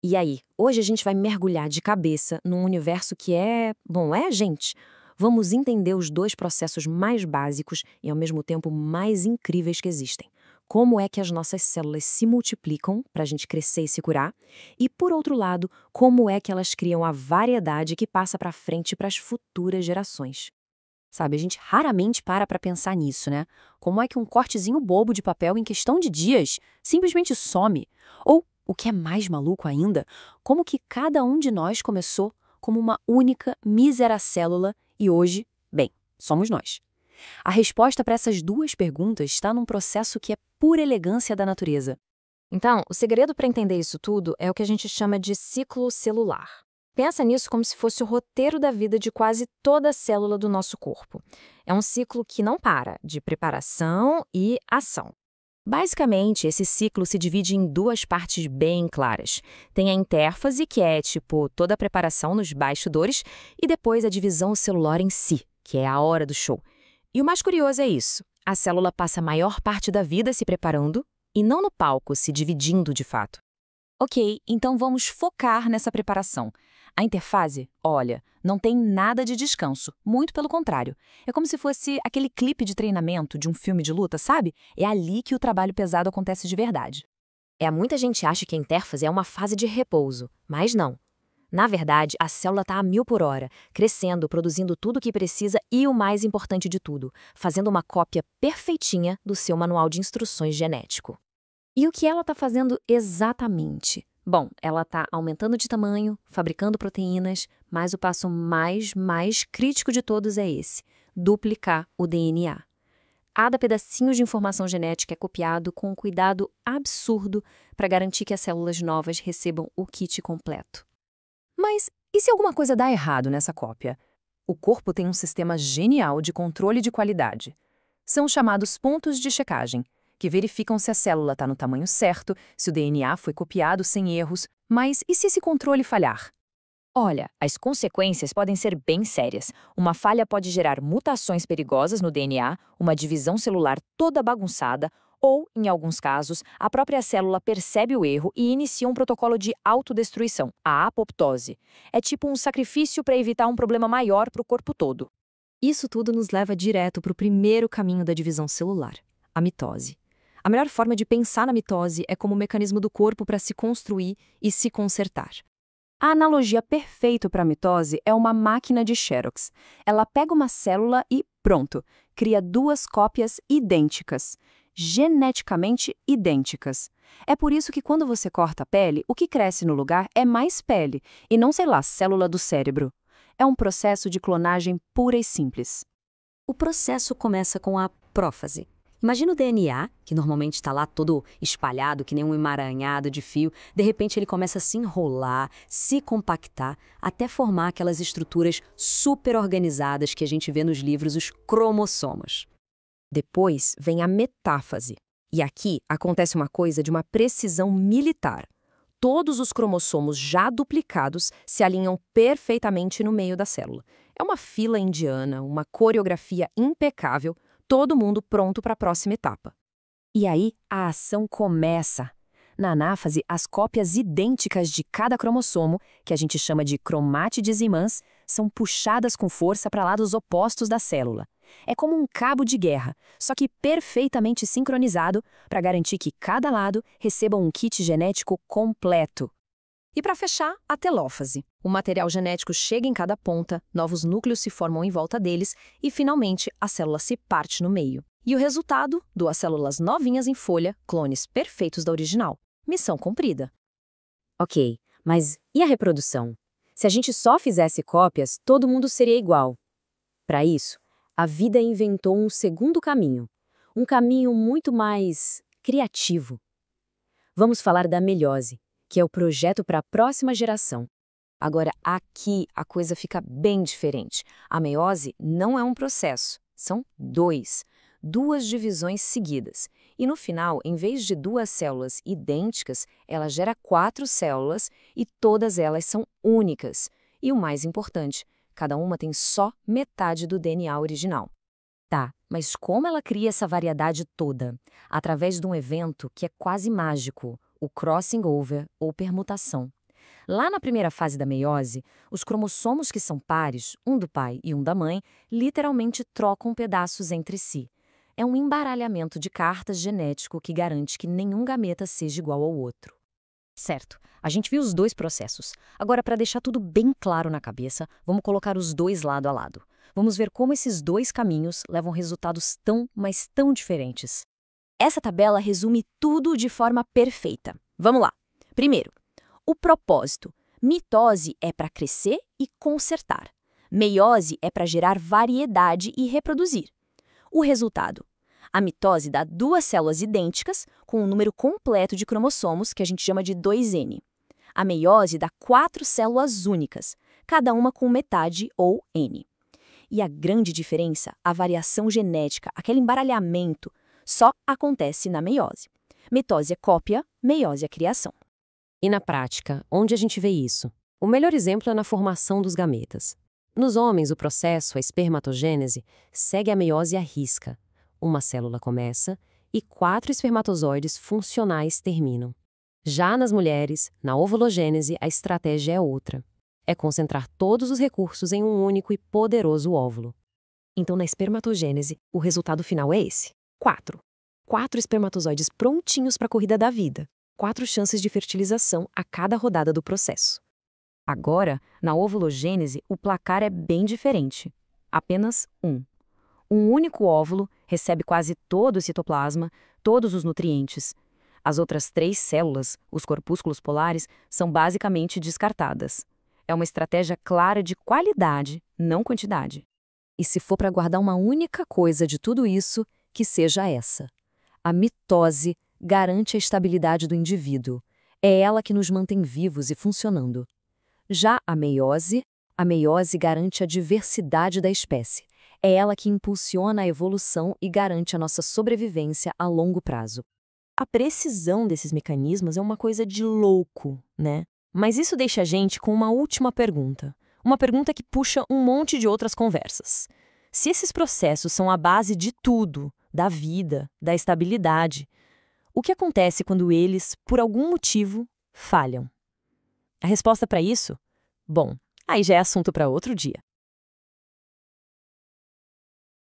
E aí, hoje a gente vai mergulhar de cabeça num universo que gente. Vamos entender os dois processos mais básicos e ao mesmo tempo mais incríveis que existem. Como é que as nossas células se multiplicam para a gente crescer e se curar? E, por outro lado, como é que elas criam a variedade que passa para frente para as futuras gerações? Sabe, a gente raramente para pensar nisso, né? Como é que um cortezinho bobo de papel em questão de dias simplesmente some? Ou, o que é mais maluco ainda, como que cada um de nós começou como uma única, mísera célula e hoje, bem, somos nós. A resposta para essas duas perguntas está num processo que é pura elegância da natureza. Então, o segredo para entender isso tudo é o que a gente chama de ciclo celular. Pensa nisso como se fosse o roteiro da vida de quase toda célula do nosso corpo. É um ciclo que não para, de preparação e ação. Basicamente, esse ciclo se divide em duas partes bem claras. Tem a intérfase, que é tipo toda a preparação nos bastidores, e depois a divisão celular em si, que é a hora do show. E o mais curioso é isso: a célula passa a maior parte da vida se preparando e não no palco, se dividindo de fato. Ok, então vamos focar nessa preparação. A interfase, olha, não tem nada de descanso, muito pelo contrário. É como se fosse aquele clipe de treinamento de um filme de luta, sabe? É ali que o trabalho pesado acontece de verdade. Muita gente acha que a intérfase é uma fase de repouso, mas não. Na verdade, a célula está a 1000 por hora, crescendo, produzindo tudo o que precisa e o mais importante de tudo, fazendo uma cópia perfeitinha do seu manual de instruções genético. E o que ela está fazendo exatamente? Bom, ela está aumentando de tamanho, fabricando proteínas, mas o passo mais crítico de todos é esse: duplicar o DNA. Cada pedacinho de informação genética é copiado com um cuidado absurdo para garantir que as células novas recebam o kit completo. Mas e se alguma coisa dá errado nessa cópia? O corpo tem um sistema genial de controle de qualidade. São os chamados pontos de checagem, que verificam se a célula está no tamanho certo, se o DNA foi copiado sem erros, mas e se esse controle falhar? Olha, as consequências podem ser bem sérias. Uma falha pode gerar mutações perigosas no DNA, uma divisão celular toda bagunçada, ou, em alguns casos, a própria célula percebe o erro e inicia um protocolo de autodestruição, a apoptose. É tipo um sacrifício para evitar um problema maior para o corpo todo. Isso tudo nos leva direto para o primeiro caminho da divisão celular, a mitose. A melhor forma de pensar na mitose é como um mecanismo do corpo para se construir e se consertar. A analogia perfeita para a mitose é uma máquina de Xerox. Ela pega uma célula e, pronto, cria duas cópias idênticas, geneticamente idênticas. É por isso que quando você corta a pele, o que cresce no lugar é mais pele, e não, sei lá, célula do cérebro. É um processo de clonagem pura e simples. O processo começa com a prófase. Imagina o DNA, que normalmente está lá todo espalhado, que nem um emaranhado de fio. De repente ele começa a se enrolar, se compactar, até formar aquelas estruturas super organizadas que a gente vê nos livros, os cromossomos. Depois vem a metáfase. E aqui acontece uma coisa de uma precisão militar. Todos os cromossomos já duplicados se alinham perfeitamente no meio da célula. É uma fila indiana, uma coreografia impecável, todo mundo pronto para a próxima etapa. E aí a ação começa. Na anáfase, as cópias idênticas de cada cromossomo, que a gente chama de cromátides imãs, são puxadas com força para lados opostos da célula. É como um cabo de guerra, só que perfeitamente sincronizado para garantir que cada lado receba um kit genético completo. E para fechar, a telófase. O material genético chega em cada ponta, novos núcleos se formam em volta deles e, finalmente, a célula se parte no meio. E o resultado? Duas células novinhas em folha, clones perfeitos da original. Missão cumprida. Ok, mas e a reprodução? Se a gente só fizesse cópias, todo mundo seria igual. Para isso, a vida inventou um segundo caminho. Um caminho muito mais criativo. Vamos falar da meiose, que é o projeto para a próxima geração. Agora, aqui a coisa fica bem diferente. A meiose não é um processo, são duas divisões seguidas. E no final, em vez de duas células idênticas, ela gera 4 células e todas elas são únicas. E o mais importante, cada uma tem só metade do DNA original. Tá, mas como ela cria essa variedade toda? Através de um evento que é quase mágico, o crossing over ou permutação. Lá na primeira fase da meiose, os cromossomos que são pares, um do pai e um da mãe, literalmente trocam pedaços entre si. É um embaralhamento de cartas genético que garante que nenhum gameta seja igual ao outro. Certo, a gente viu os dois processos. Agora, para deixar tudo bem claro na cabeça, vamos colocar os dois lado a lado. Vamos ver como esses dois caminhos levam resultados tão, mas tão diferentes. Essa tabela resume tudo de forma perfeita. Vamos lá. Primeiro, o propósito. Mitose é para crescer e consertar. Meiose é para gerar variedade e reproduzir. O resultado. A mitose dá duas células idênticas com um número completo de cromossomos, que a gente chama de 2N. A meiose dá 4 células únicas, cada uma com metade ou N. E a grande diferença, a variação genética, aquele embaralhamento, só acontece na meiose. Mitose é cópia, meiose é criação. E na prática, onde a gente vê isso? O melhor exemplo é na formação dos gametas. Nos homens, o processo, a espermatogênese, segue a meiose à risca. Uma célula começa e 4 espermatozoides funcionais terminam. Já nas mulheres, na ovulogênese, a estratégia é outra. É concentrar todos os recursos em um único e poderoso óvulo. Então, na espermatogênese, o resultado final é esse. 4. 4 espermatozoides prontinhos para a corrida da vida. 4 chances de fertilização a cada rodada do processo. Agora, na ovulogênese, o placar é bem diferente. Apenas 1. Um único óvulo recebe quase todo o citoplasma, todos os nutrientes. As outras 3 células, os corpúsculos polares, são basicamente descartadas. É uma estratégia clara de qualidade, não quantidade. E se for para guardar uma única coisa de tudo isso, que seja essa. A mitose garante a estabilidade do indivíduo. É ela que nos mantém vivos e funcionando. Já a meiose garante a diversidade da espécie. É ela que impulsiona a evolução e garante a nossa sobrevivência a longo prazo. A precisão desses mecanismos é uma coisa de louco, né? Mas isso deixa a gente com uma última pergunta. Uma pergunta que puxa um monte de outras conversas. Se esses processos são a base de tudo, da vida, da estabilidade, o que acontece quando eles, por algum motivo, falham? A resposta para isso? Bom, aí já é assunto para outro dia.